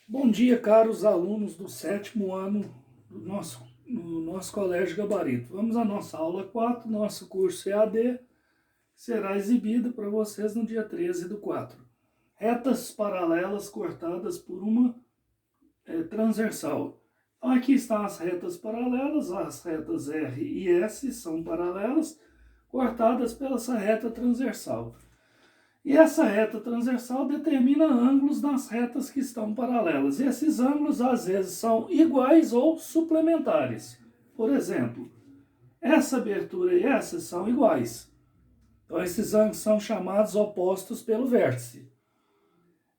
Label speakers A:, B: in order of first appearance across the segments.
A: Bom dia, caros alunos do sétimo ano no nosso Colégio Gabarito. Vamos à nossa aula 4, nosso curso EAD, que será exibido para vocês no dia 13/4. Retas paralelas cortadas por uma transversal. Então, aqui estão as retas paralelas, as retas R e S são paralelas, cortadas pela essa reta transversal. E essa reta transversal determina ângulos nas retas que estão paralelas. E esses ângulos, às vezes, são iguais ou suplementares. Por exemplo, essa abertura e essa são iguais. Então, esses ângulos são chamados opostos pelo vértice.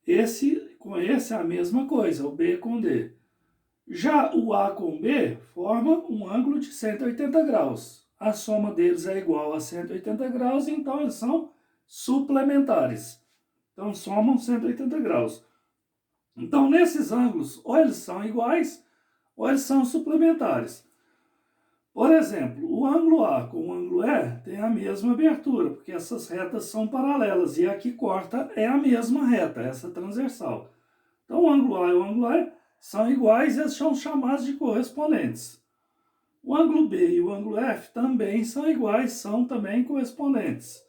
A: Esse com esse é a mesma coisa, o B com D. Já o A com B forma um ângulo de 180 graus. A soma deles é igual a 180 graus, então eles são suplementares. Então, somam 180 graus. Então, nesses ângulos, ou eles são iguais, ou eles são suplementares. Por exemplo, o ângulo A com o ângulo E tem a mesma abertura, porque essas retas são paralelas, e a que corta é a mesma reta, essa transversal. Então, o ângulo A e o ângulo E são iguais e eles são chamados de correspondentes. O ângulo B e o ângulo F também são iguais, são também correspondentes.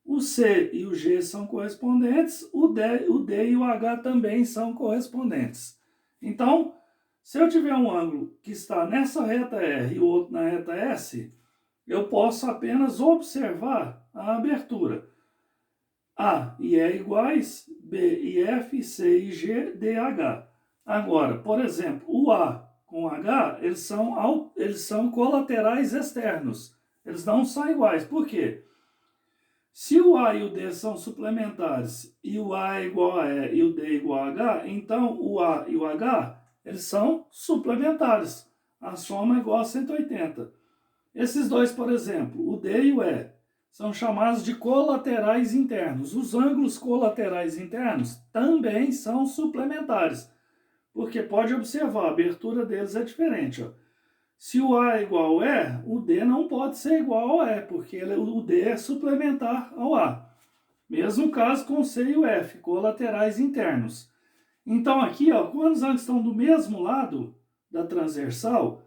A: O C e o G são correspondentes, o D e o H também são correspondentes. Então, se eu tiver um ângulo que está nessa reta R e o outro na reta S, eu posso apenas observar a abertura. A e E iguais, B e F, C e G, D, H. Agora, por exemplo, o A com H, eles são colaterais externos. Eles não são iguais. Por quê? Se o A e o D são suplementares e o A é igual a E e o D é igual a H, então o A e o H, eles são suplementares. A soma é igual a 180. Esses dois, por exemplo, o D e o E, são chamados de colaterais internos. Os ângulos colaterais internos também são suplementares, porque pode observar, a abertura deles é diferente. Ó. Se o A é igual ao E, o D não pode ser igual ao E, porque o D é suplementar ao A. Mesmo caso com o C e o F, colaterais internos. Então aqui, ó, quando os ângulos estão do mesmo lado da transversal,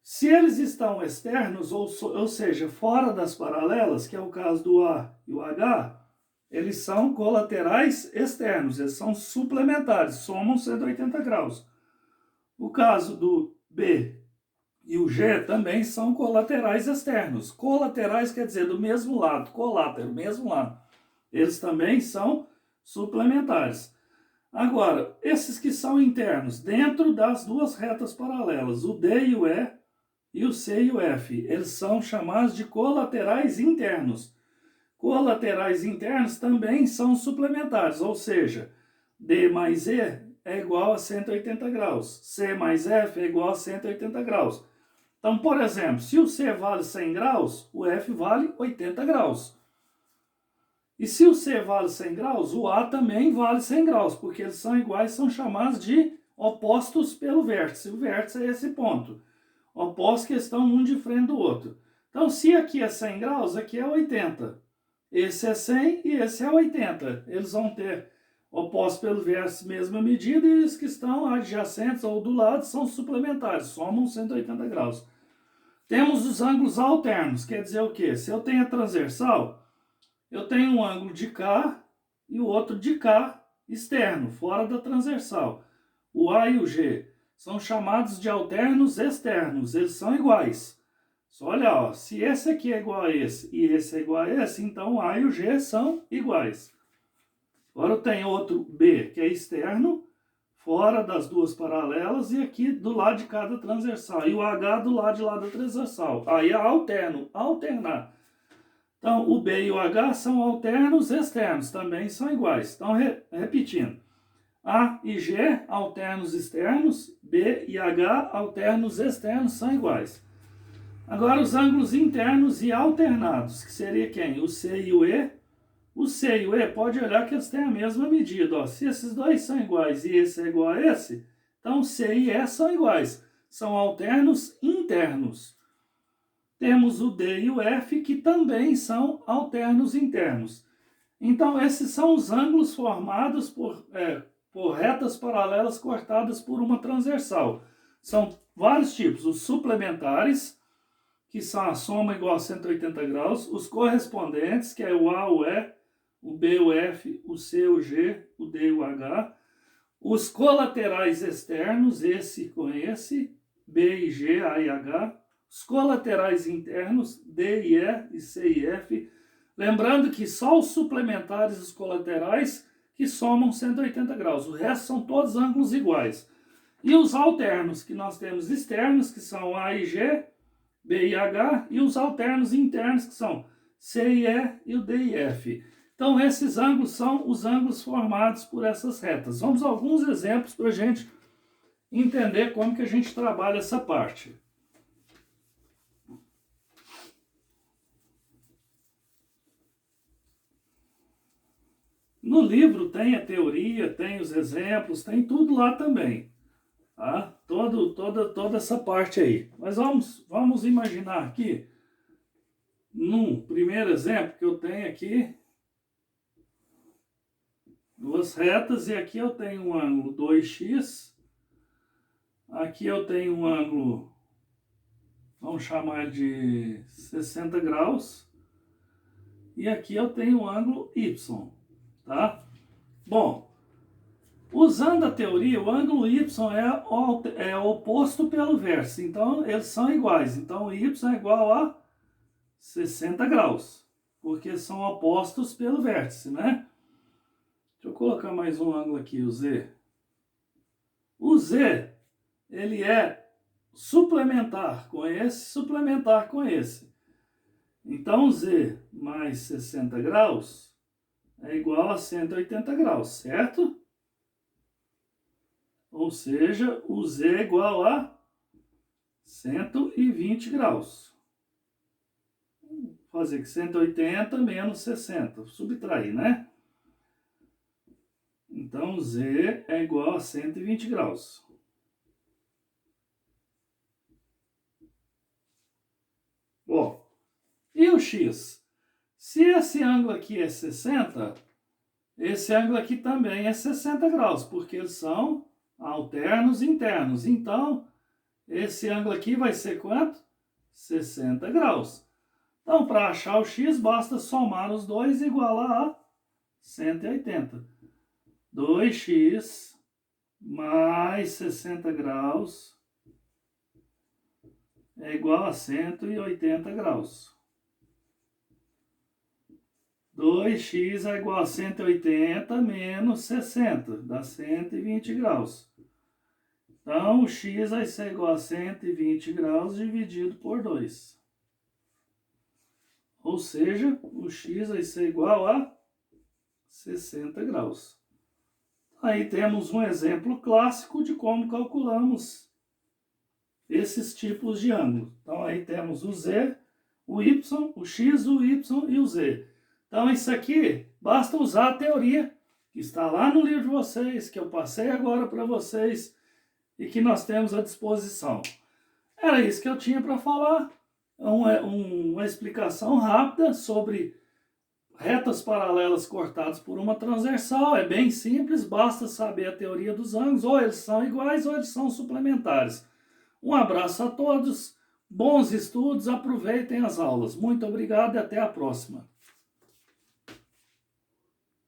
A: se eles estão externos, ou seja, fora das paralelas, que é o caso do A e o H, eles são colaterais externos, eles são suplementares, somam 180 graus. O caso do B e o G também são colaterais externos. Colaterais quer dizer do mesmo lado, colátero, mesmo lado. Eles também são suplementares. Agora, esses que são internos, dentro das duas retas paralelas, o D e o E o C e o F, eles são chamados de colaterais internos. Colaterais internos também são suplementares, ou seja, D mais E é igual a 180 graus, C mais F é igual a 180 graus. Então, por exemplo, se o C vale 100 graus, o F vale 80 graus. E se o C vale 100 graus, o A também vale 100 graus, porque eles são iguais, são chamados de opostos pelo vértice. O vértice é esse ponto. Opostos que estão um de frente do outro. Então, se aqui é 100 graus, aqui é 80. Esse é 100 e esse é 80. Eles vão ter opostos pelo vértice mesma medida e os que estão adjacentes ou do lado são suplementares, somam 180 graus. Temos os ângulos alternos, quer dizer o quê? Se eu tenho a transversal, eu tenho um ângulo de cá e o outro de cá externo, fora da transversal. O A e o G são chamados de alternos externos, eles são iguais. Só olha, ó, se esse aqui é igual a esse e esse é igual a esse, então o A e o G são iguais. Agora eu tenho outro B, que é externo, fora das duas paralelas e aqui do lado de cada transversal. E o H do lado de lá da transversal. Aí é alterno, alternar. Então, o B e o H são alternos externos, também são iguais. Então, repetindo. A e G, alternos externos, B e H, alternos externos, são iguais. Agora, os ângulos internos e alternados, que seria quem? O C e o E. O C e o E, pode olhar que eles têm a mesma medida. Ó. Se esses dois são iguais e esse é igual a esse, então C e E são iguais. São alternos internos. Temos o D e o F, que também são alternos internos. Então, esses são os ângulos formados por retas paralelas cortadas por uma transversal. São vários tipos, os suplementares, que são a soma igual a 180 graus, os correspondentes, que é o A, o E, o B, o F, o C, o G, o D e o H, os colaterais externos, esse com esse, B e G, A e H, os colaterais internos, D e E, e C e F, lembrando que só os suplementares e os colaterais que somam 180 graus, o resto são todos ângulos iguais. E os alternos, que nós temos externos, que são A e G, B e H, e os alternos internos, que são C e E e o D e F. Então, esses ângulos são os ângulos formados por essas retas. Vamos a alguns exemplos para a gente entender como que a gente trabalha essa parte. No livro tem a teoria, tem os exemplos, tem tudo lá também. Tá? Toda essa parte aí. Mas vamos imaginar aqui, num primeiro exemplo que eu tenho aqui, duas retas, e aqui eu tenho um ângulo 2x, aqui eu tenho um ângulo, vamos chamar de 60 graus, e aqui eu tenho um ângulo y, tá? Bom, usando a teoria, o ângulo y é oposto pelo vértice, então eles são iguais, então y é igual a 60 graus, porque são opostos pelo vértice, né? Deixa eu colocar mais um ângulo aqui, o Z. O Z, ele é suplementar com esse. Então, Z mais 60 graus é igual a 180 graus, certo? Ou seja, o Z é igual a 120 graus. Vou fazer que 180 menos 60, subtrair, né? Então, Z é igual a 120 graus. Bom, e o X? Se esse ângulo aqui é 60, esse ângulo aqui também é 60 graus, porque eles são alternos internos. Então, esse ângulo aqui vai ser quanto? 60 graus. Então, para achar o X, basta somar os dois e igualar a 180. 2x mais 60 graus é igual a 180 graus. 2x é igual a 180 menos 60, dá 120 graus. Então, o x vai ser igual a 120 graus dividido por 2. Ou seja, o x vai ser igual a 60 graus. Aí temos um exemplo clássico de como calculamos esses tipos de ângulo. Então, aí temos o Z, o Y, o X, o Y e o Z. Então, isso aqui, basta usar a teoria que está lá no livro de vocês, que eu passei agora para vocês e que nós temos à disposição. Era isso que eu tinha para falar. Uma explicação rápida sobre retas paralelas cortadas por uma transversal. É bem simples, basta saber a teoria dos ângulos, ou eles são iguais ou eles são suplementares. Um abraço a todos, bons estudos, aproveitem as aulas. Muito obrigado e até a próxima.